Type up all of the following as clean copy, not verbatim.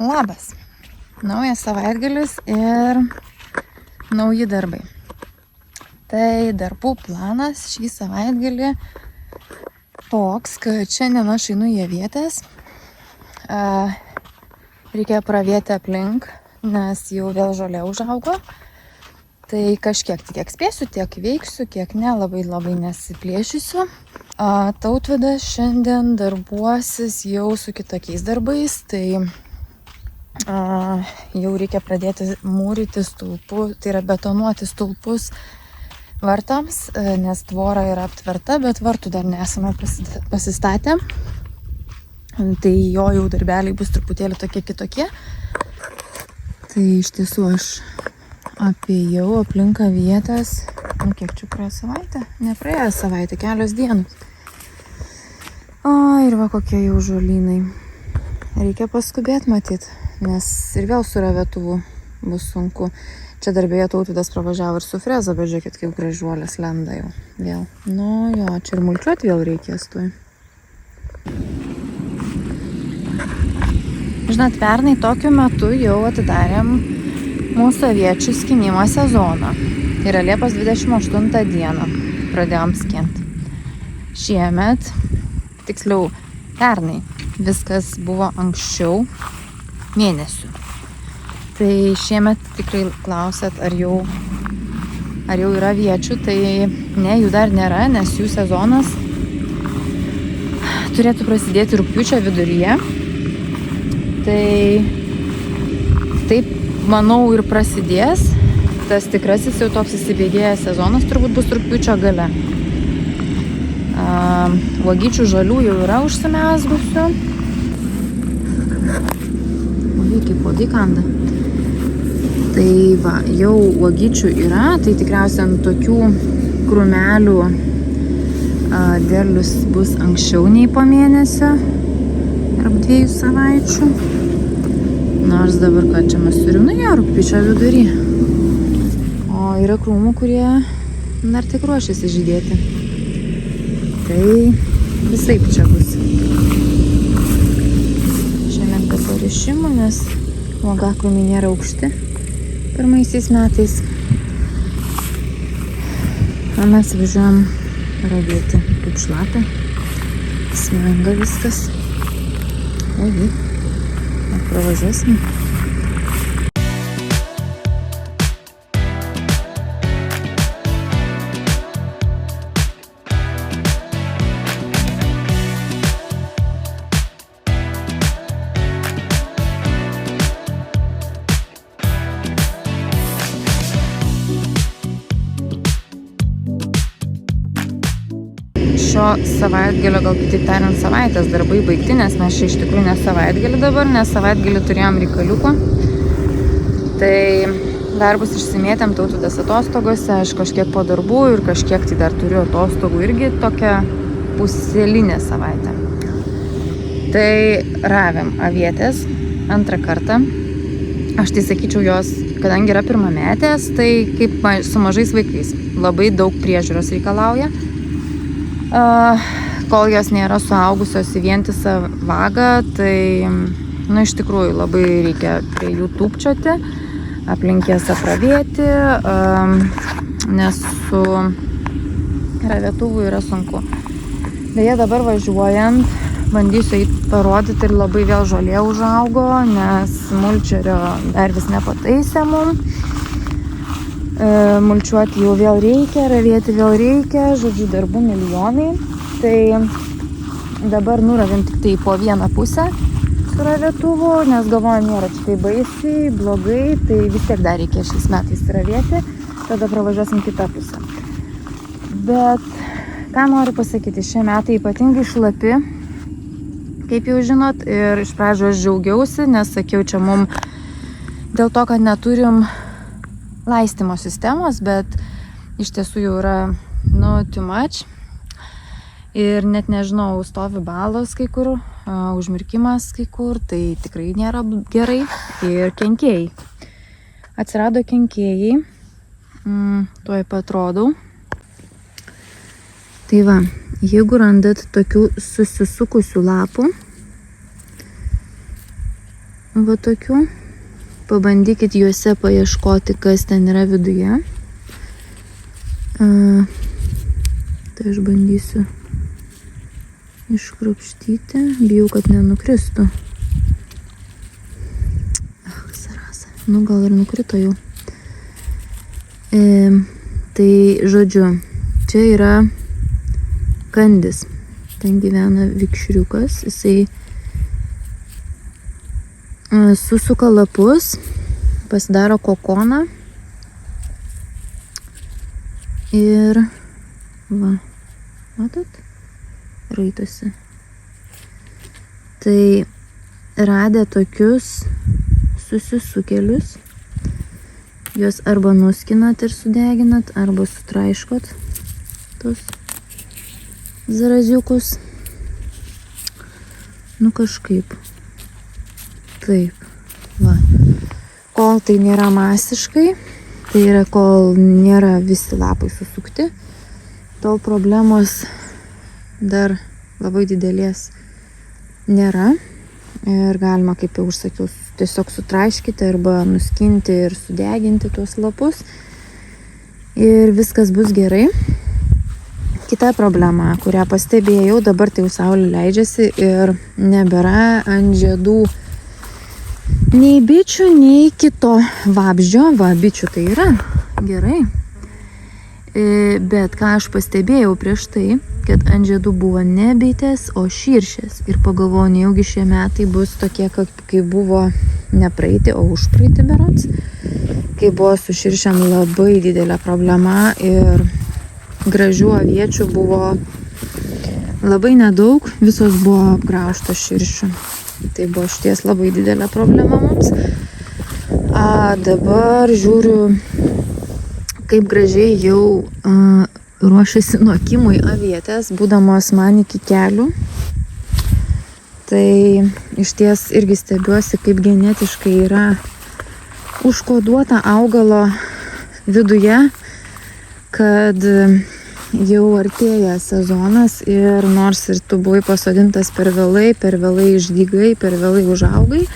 Labas. Naujas savaitgalis ir nauji darbai. Tai darbų planas šį savaitgalį toks, kad šiandien aš einu į avietės. Reikia pravėti aplink, nes jau vėl žolė užaugo. Tai kažkiek tiek spėsiu, tiek veiksiu, kiek ne, labai nesiplėšysiu. Tautvydas šiandien darbuosis jau su kitokiais darbais, tai jau reikia pradėti mūryti stulpus, tai yra betonuoti stulpus vartams, nes tvora yra aptverta, bet vartų dar nesame pasistatę. Tai jo jau darbeliai bus truputėlį tokie kitokie. Tai iš tiesų aš apėjau aplink avietes, kiek čia praėjo savaitę? Nepraėjo savaitę, kelios dienos. Ir va kokie jau žolynai. Reikia paskubėti matyt, nes ir vėl su ravetuvu bus sunku. Čia darbėje Tautvydas pravažiavo ir su freza, bet žiūrėkit, kaip gražuolės lenda jau vėl. Jo, čia ir mulčiuot vėl reikės tuoj. Žinot, pernai tokiu metu jau atidarėm mūsų aviečių skinimo sezoną. Tai yra Liepos 28 dieną pradėjom skinti. Šiemet, tiksliau pernai, viskas buvo anksčiau mėnesių. Tai šiemet tikrai klausėt, ar jau yra aviečių, tai ne, jų dar nėra, nes jų sezonas turėtų prasidėti rugpjūčio viduryje. Tai taip, manau, ir prasidės. Tas tikrasis jau toks įsibėgėjęs sezonas turbūt bus rugpjūčio gale. Uogyčių žalių jau yra užsimezgusių. Kaip uodai kanda. Tai va, jau uogyčių yra, tai tikriausiai ant tokių krūmelių derlius bus anksčiau nei po mėnesio arba 2 savaičių. Nors dabar ką čia mes turim, rugpjūčio vidury. O yra krūmų, kurie dar tik ruošiasi žydėti. Tai visaip čia bus. Šiandien be parišimų, nes uogakrūmiai nėra aukšti pirmaisiais metais. O mes važiuojam ravėti, kaip šlapia. Smenga viskas. Pravažiuosim. Šio savaitgalio, gal kitaip tariant, savaitės darbai baigti, nes mes čia iš tikrųjų ne savaitgalį dabar, nes savaitgalį turėjom reikaliuko. Tai darbus išsimėtėm, Tautvydas atostogose, aš kažkiek po darbų ir kažkiek tai dar turiu atostogų, irgi tokia pusėlinė savaitė. Tai ravėm avietės antrą kartą. Aš tai sakyčiau, jos, kadangi yra pirmametės, tai kaip su mažais vaikais, labai daug priežiūros reikalauja. Kol jos nėra suaugusios į vientisą vagą, tai iš tikrųjų labai reikia prie jų tūpčioti, aplink jas apravėti, nes su ravetuvu yra sunku. Beje, dabar važiuojant, bandysiu parodyti ir labai vėl žolė užaugo, nes mulčerio dar vis nepataisė mum. Mulčiuoti jau vėl reikia, ravėti vėl reikia, žodžiu, darbų milijonai. Tai dabar nuravėm tik tai po vieną pusę su ravetuvu, nes galvoju, nėra čia tai baisiai, blogai, tai vis tiek dar reikia šiais metais ravėti, tada pravažiuosim kitą pusę. Bet ką noriu pasakyti, šie metai ypatingai šlapi, kaip jau žinot, ir iš pradžių aš džiaugiausi, nes sakiau, čia mum dėl to, kad neturim laistymo sistemos, bet iš tiesų jau yra, too much. Ir net nežinau, stovi balos kai kur, užmirkimas kai kur, tai tikrai nėra gerai. Ir kenkėjai. Atsirado kenkėjai, tuoj pat rodau. Tai va, jeigu randat tokių susisukusių lapų, va tokių. Pabandykit juose paieškoti, kas ten yra viduje. Tai aš bandysiu iškrapštyti. Bijau, kad nenukristų. Sarasa. Nu, gal ir nukrito jau. Tai, žodžiu, čia yra kandis. Ten gyvena vikšriukas. Jisai susuka lapus, pasidaro kokoną ir va, matot, raitosi. Tai radę tokius susisukėlius, juos arba nuskinat ir sudeginat, arba sutraiškot tos zaraziukus. Nu kažkaip. Taip, va. Kol tai nėra masiškai, tai yra kol nėra visi lapai susukti, tol problemos dar labai didelės nėra. Ir galima, kaip jau užsakiau, tiesiog sutraiškyti arba nuskinti ir sudeginti tuos lapus. Ir viskas bus gerai. Kita problema, kurią pastebėjau, dabar tai jau saulė leidžiasi ir nebėra ant žiedų nei bičių, nei kito vabzdžio. Va, bičių tai yra gerai. Bet ką aš pastebėjau prieš tai, kad ant žiedų buvo ne bitės, o širšės. Ir pagalvojau, nejaugi šie metai bus tokie, kai buvo ne praeiti, o užpraeiti berods. Kai buvo su širšėm labai didelė problema ir gražių aviečių buvo labai nedaug, visos buvo apgraužtos širšių. Tai buvo šties labai didelė problema mums. Dabar žiūriu, kaip gražiai jau ruošiasi nokimui avietės, būdamos man iki kelių. Tai išties irgi stebiuosi, kaip genetiškai yra užkoduota augalo viduje, kad jau artėja sezonas ir nors ir tu buvai pasodintas per vėlai išdygai, per vėlai užaugai,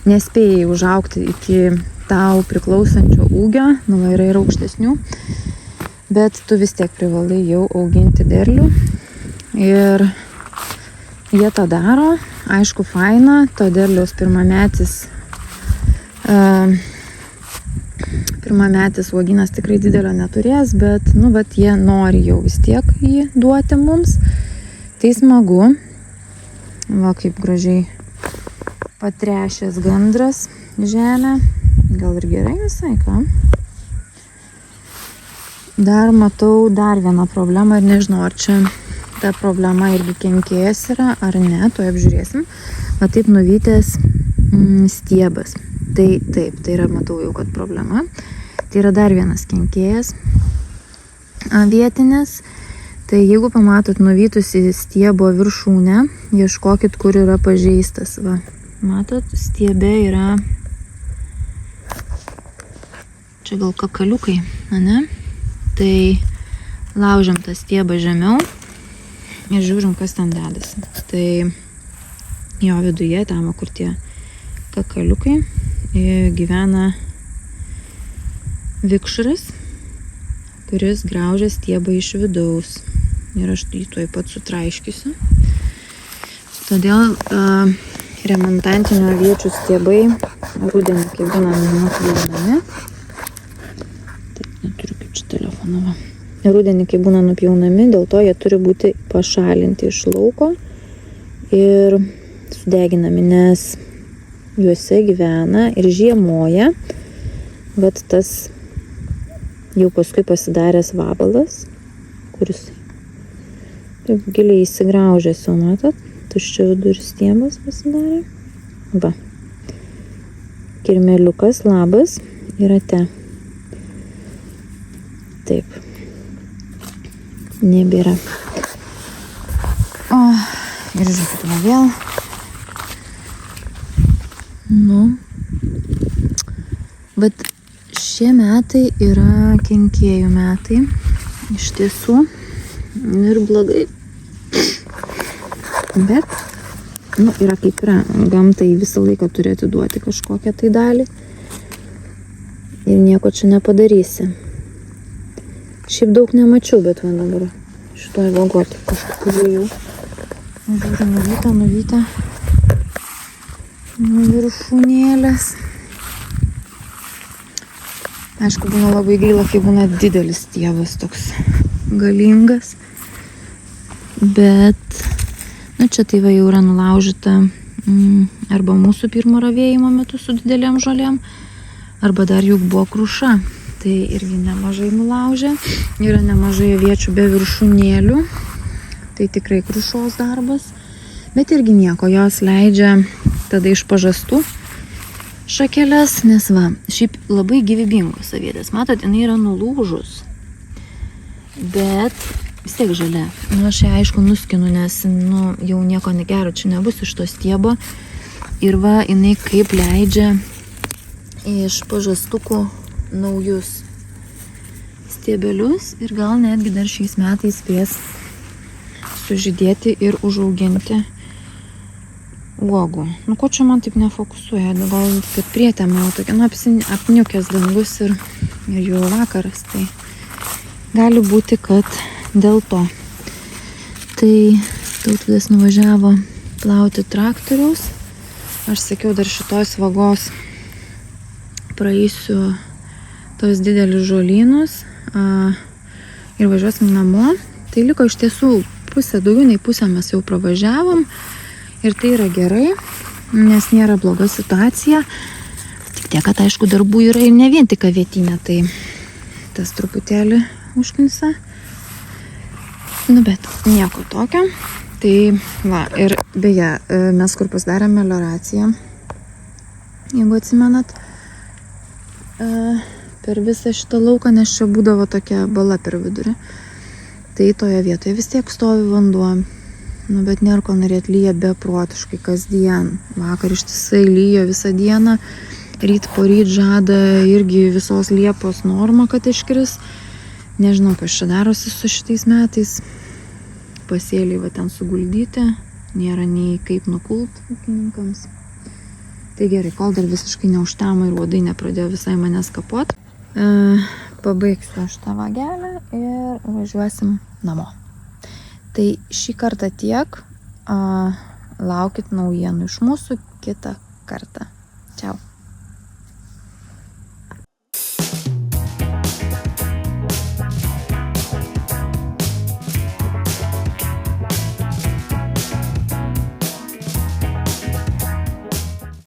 nespėjai užaugti iki tau priklausančio ūgio, nu yra ir aukštesnių, bet tu vis tiek privalai jau auginti derlių ir jie tą daro, aišku faina, to derliaus pirmametis uogynas tikrai didelio neturės, bet, nu, bet jie nori jau vis tiek jį duoti mums. Tai smagu. Va, kaip gražiai patrešęs gandras žemę. Gal ir gerai visai, ką? Dar matau dar vieną problemą ir nežinau, ar čia ta problema irgi kenkėjas yra, ar ne, to apžiūrėsim. Va, taip nuvytęs stiebas. Tai taip, tai yra, matau jau, kad problema. Tai yra dar vienas kenkėjas vietinės. Tai jeigu pamatot nuvytusi stiebo viršūnę, ieškokit, kur yra pažeistas. Va, matot, stiebe yra, čia gal kakaliukai, ne? Tai laužiam tą stiebą žemiau ir žiūrim, kas ten dedasi. Tai jo viduje, tam, kur tie kakaliukai, gyvena vikšras, kuris graužia stiebą iš vidaus. Ir aš jį tuoj pat sutraiškysiu. Todėl remontantinių aviečių stiebai rudenį, kai būna nupjaunami. Taip, neturiu kaip čia telefoną. Rudenį, kai būna nupjaunami, dėl to jie turi būti pašalinti iš lauko ir sudeginami, nes juose gyvena ir žiemoja, bet tas jau paskui pasidaręs vabalas, kuris taip giliai įsigraužęs, jau matot, tuščio viduris stiebas pasidarė. Va, kirmeliukas, labas, yra te. Taip, nebėra. O, ir žiūrėkime vėl. Nu, bet šie metai yra kenkėjų metai, iš tiesų, ir blogai. Bet Nu, yra kaip yra. Gamtai visą laiką turi atiduoti kažkokią tai dalį. Ir nieko čia nepadarysi. Šiaip daug nemačiau, bet va dabar šitoj vagoti kažkokiu dviejų. Žiūriu, nuvyta. Nu, viršūnėlės. Aišku, būna labai gaila, kai būna didelis stiebas toks galingas. Bet, nu, čia tai va jau yra nulaužyta arba mūsų pirmo ravėjimo metu su didelėm žolėm, arba dar juk buvo kruša. Tai irgi nemažai nulaužė. Yra nemažai aviečių be viršūnėlių. Tai tikrai krušos darbas. Bet irgi nieko, jos leidžia tada iš pažastų šakeles, nes va, šiaip labai gyvybingos avietės. Matot, jinai yra nulūžus. Bet vis tiek žalia. Nu, aš ją aišku nuskinu, nes nu, jau nieko negero čia nebus iš to stiebo. Ir va, jinai kaip leidžia iš pažastukų naujus stiebelius ir gal netgi dar šiais metais spės sužydėti ir užauginti uogų. Nu, ko čia man taip nefokusuoja? Gal, kad prietema tokia, nu, apniukęs dangus ir jau vakaras, tai gali būti, kad dėl to. Tai Tautvydas nuvažiavo plauti traktoriaus. Aš sakiau, dar šitos vagos praeisiu tos didelius žolynus ir važiuosim namo. Tai liko iš tiesų pusė, daugiau nei pusę mes jau pravažiavom. Ir tai yra gerai, nes nėra bloga situacija. Tik tiek, kad aišku darbų yra ir ne vien tik avietinė, tai tas truputėlį užknisa. Nu, bet nieko tokio. Tai va, ir beje, mes kur pasidarėm melioraciją, jeigu atsimenat, per visą šitą lauką, nes čia būdavo tokia bala per vidurį. Tai toje vietoje vis tiek stovi vanduo. Nu, bet nėra ko norėt, lyja beprotiškai kasdien. Vakar ištisai lyjo visą dieną. Ryt po ryt žada irgi visos Liepos normą, kad iškris. Nežinau, kas čia darosi su šitais metais. Pasėliai va ten suguldyti. Nėra nei kaip nukult ūkininkams. Tai gerai, kol dar visiškai neužtemo ir uodai nepradėjo visai manęs kapot. Pabaigsiu šitą vagelę ir važiuosim namo. Tai šį kartą tiek. Laukit naujienų iš mūsų kitą kartą. Čiau.